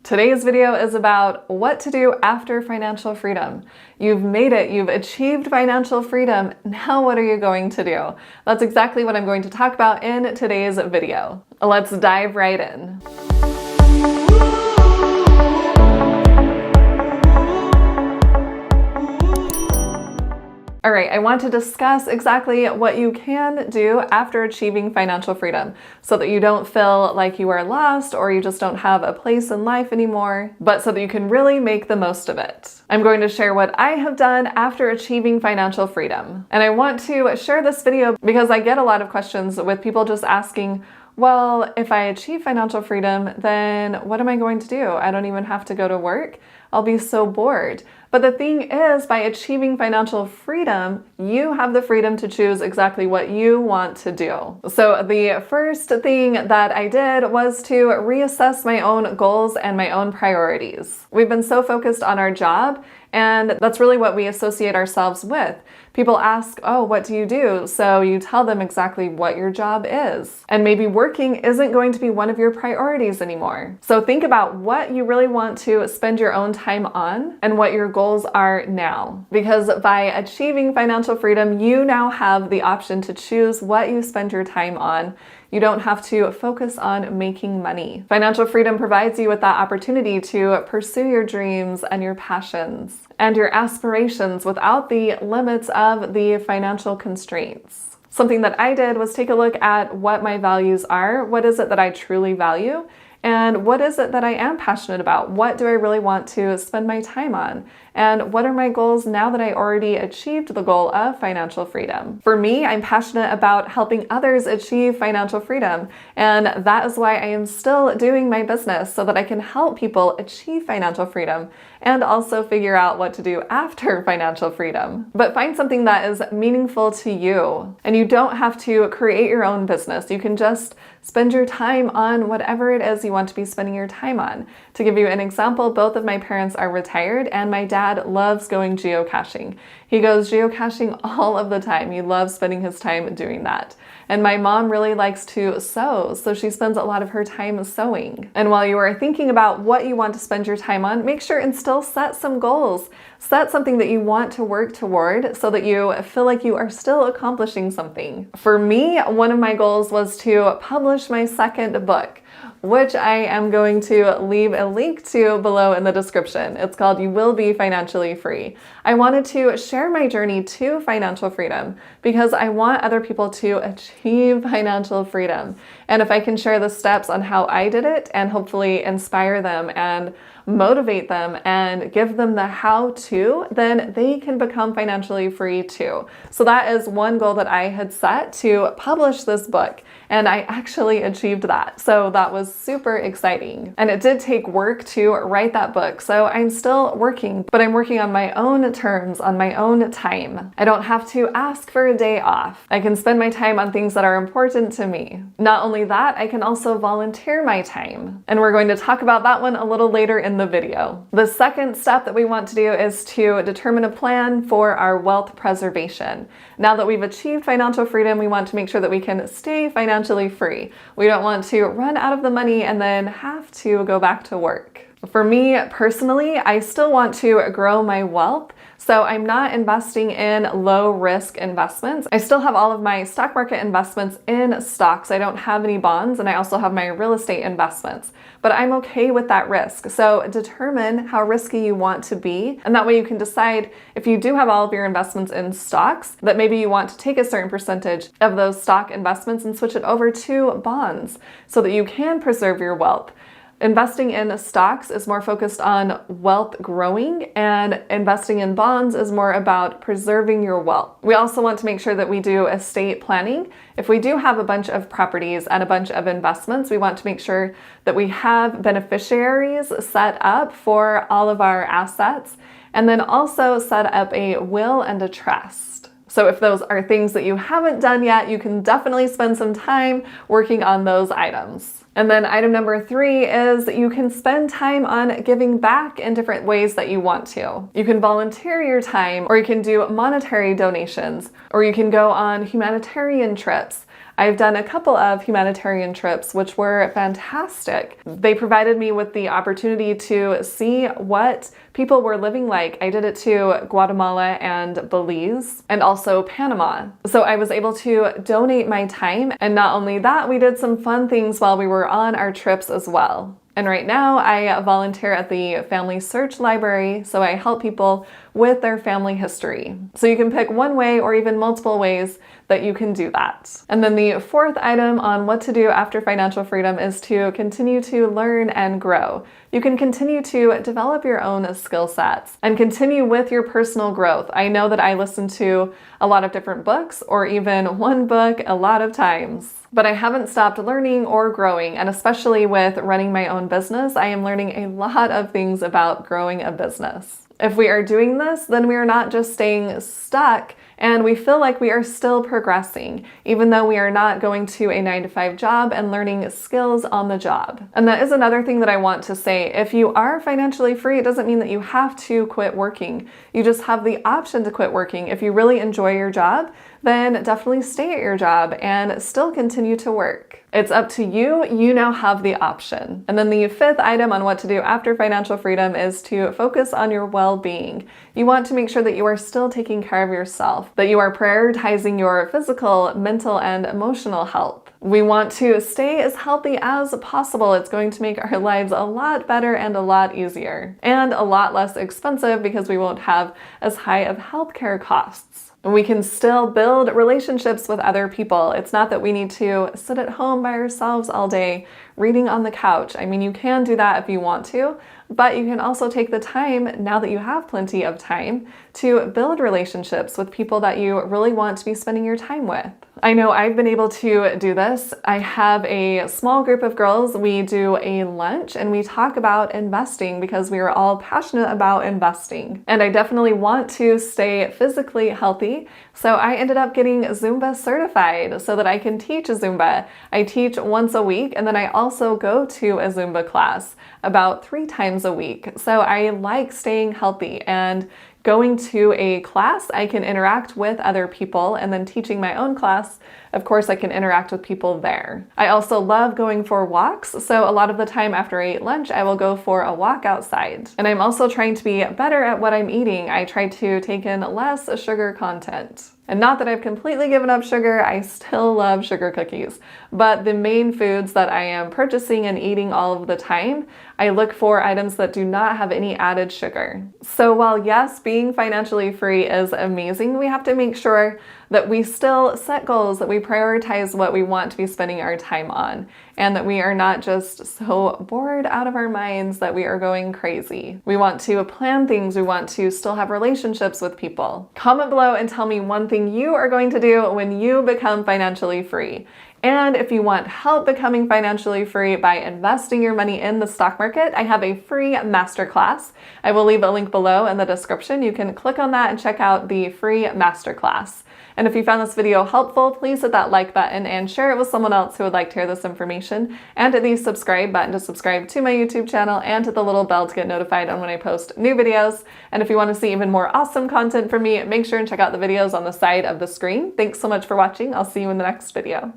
Today's video is about what to do after financial freedom. You've made it, you've achieved financial freedom. Now what are you going to do? That's exactly what I'm going to talk about in today's video. Let's dive right in. All right, I want to discuss exactly what you can do after achieving financial freedom so that you don't feel like you are lost or you just don't have a place in life anymore, but so that you can really make the most of it. I'm going to share what I have done after achieving financial freedom. And I want to share this video because I get a lot of questions with people just asking, well, if I achieve financial freedom, then what am I going to do? I don't even have to go to work. I'll be so bored. But the thing is, by achieving financial freedom, you have the freedom to choose exactly what you want to do. So the first thing that I did was to reassess my own goals and my own priorities. We've been so focused on our job, and that's really what we associate ourselves with. People ask, oh, what do you do? So you tell them exactly what your job is. And maybe working isn't going to be one of your priorities anymore. So think about what you really want to spend your own time on and what your goals are now. Because by achieving financial freedom, you now have the option to choose what you spend your time on. You don't have to focus on making money. Financial freedom provides you with that opportunity to pursue your dreams and your passions and your aspirations without the limits of the financial constraints. Something that I did was take a look at what my values are. What is it that I truly value? And what is it that I am passionate about? What do I really want to spend my time on? And what are my goals now that I already achieved the goal of financial freedom? For me, I'm passionate about helping others achieve financial freedom. And that is why I am still doing my business so that I can help people achieve financial freedom and also figure out what to do after financial freedom. But find something that is meaningful to you. And you don't have to create your own business. You can just spend your time on whatever it is you want to be spending your time on. To give you an example, both of my parents are retired and my dad loves going geocaching. He goes geocaching all of the time. He loves spending his time doing that. And my mom really likes to sew, so she spends a lot of her time sewing. And while you are thinking about what you want to spend your time on, make sure and still set some goals. Set something that you want to work toward so that you feel like you are still accomplishing something. For me, one of my goals was to publish my second book, which I am going to leave a link to below in the description. It's called You Will Be Financially Free. I wanted to share my journey to financial freedom because I want other people to achieve financial freedom. And if I can share the steps on how I did it and hopefully inspire them and motivate them and give them the how-to, then they can become financially free too. So that is one goal that I had set, to publish this book, and I actually achieved that. So that was super exciting. And it did take work to write that book. So I'm still working, but I'm working on my own terms, on my own time. I don't have to ask for a day off. I can spend my time on things that are important to me. Not only that, I can also volunteer my time. And we're going to talk about that one a little later in the video. The second step that we want to do is to determine a plan for our wealth preservation. Now that we've achieved financial freedom, we want to make sure that we can stay financially free. We don't want to run out of the money and then have to go back to work. For me personally, I still want to grow my wealth. So I'm not investing in low risk investments. I still have all of my stock market investments in stocks. I don't have any bonds, and I also have my real estate investments, but I'm okay with that risk. So determine how risky you want to be. And that way you can decide, if you do have all of your investments in stocks, that maybe you want to take a certain percentage of those stock investments and switch it over to bonds so that you can preserve your wealth. Investing in stocks is more focused on wealth growing, and investing in bonds is more about preserving your wealth. We also want to make sure that we do estate planning. If we do have a bunch of properties and a bunch of investments, we want to make sure that we have beneficiaries set up for all of our assets, and then also set up a will and a trust. So if those are things that you haven't done yet, you can definitely spend some time working on those items. And then item number 3 is that you can spend time on giving back in different ways that you want to. You can volunteer your time, or you can do monetary donations, or you can go on humanitarian trips. I've done a couple of humanitarian trips, which were fantastic. They provided me with the opportunity to see what people were living like. I did it to Guatemala and Belize and also Panama. So I was able to donate my time, and not only that, we did some fun things while we were on our trips as well. And right now I volunteer at the Family Search Library, so I help people with their family history. So you can pick one way or even multiple ways that you can do that. And then the fourth item on what to do after financial freedom is to continue to learn and grow. You can continue to develop your own skill sets and continue with your personal growth. I know that I listen to a lot of different books, or even one book a lot of times, but I haven't stopped learning or growing. And especially with running my own business, I am learning a lot of things about growing a business. If we are doing this, then we are not just staying stuck and we feel like we are still progressing, even though we are not going to a 9-to-5 job and learning skills on the job. And that is another thing that I want to say. If you are financially free, it doesn't mean that you have to quit working. You just have the option to quit working. If you really enjoy your job, then definitely stay at your job and still continue to work. It's up to you. You now have the option. And then the fifth item on what to do after financial freedom is to focus on your well-being. You want to make sure that you are still taking care of yourself, that you are prioritizing your physical, mental, and emotional health. We want to stay as healthy as possible. It's going to make our lives a lot better and a lot easier and a lot less expensive because we won't have as high of healthcare costs. We can still build relationships with other people. It's not that we need to sit at home by ourselves all day reading on the couch. I mean, you can do that if you want to, but you can also take the time, now that you have plenty of time, to build relationships with people that you really want to be spending your time with. I know I've been able to do this. I have a small group of girls. We do a lunch and we talk about investing because we are all passionate about investing. And I definitely want to stay physically healthy. So I ended up getting Zumba certified so that I can teach Zumba. I teach once a week, and then I also go to a Zumba class about 3 times a week. So I like staying healthy, and going to a class, I can interact with other people, and then teaching my own class, of course, I can interact with people there. I also love going for walks, so a lot of the time after I eat lunch, I will go for a walk outside. And I'm also trying to be better at what I'm eating. I try to take in less sugar content. And not that I've completely given up sugar, I still love sugar cookies. But the main foods that I am purchasing and eating all of the time, I look for items that do not have any added sugar. So while yes, being financially free is amazing, we have to make sure that we still set goals, that we prioritize what we want to be spending our time on, and that we are not just so bored out of our minds that we are going crazy. We want to plan things. We want to still have relationships with people. Comment below and tell me one thing you are going to do when you become financially free. And if you want help becoming financially free by investing your money in the stock market, I have a free masterclass. I will leave a link below in the description. You can click on that and check out the free masterclass. And if you found this video helpful, please hit that like button and share it with someone else who would like to hear this information. And hit the subscribe button to subscribe to my YouTube channel, and hit the little bell to get notified on when I post new videos. And if you want to see even more awesome content from me, make sure and check out the videos on the side of the screen. Thanks so much for watching. I'll see you in the next video.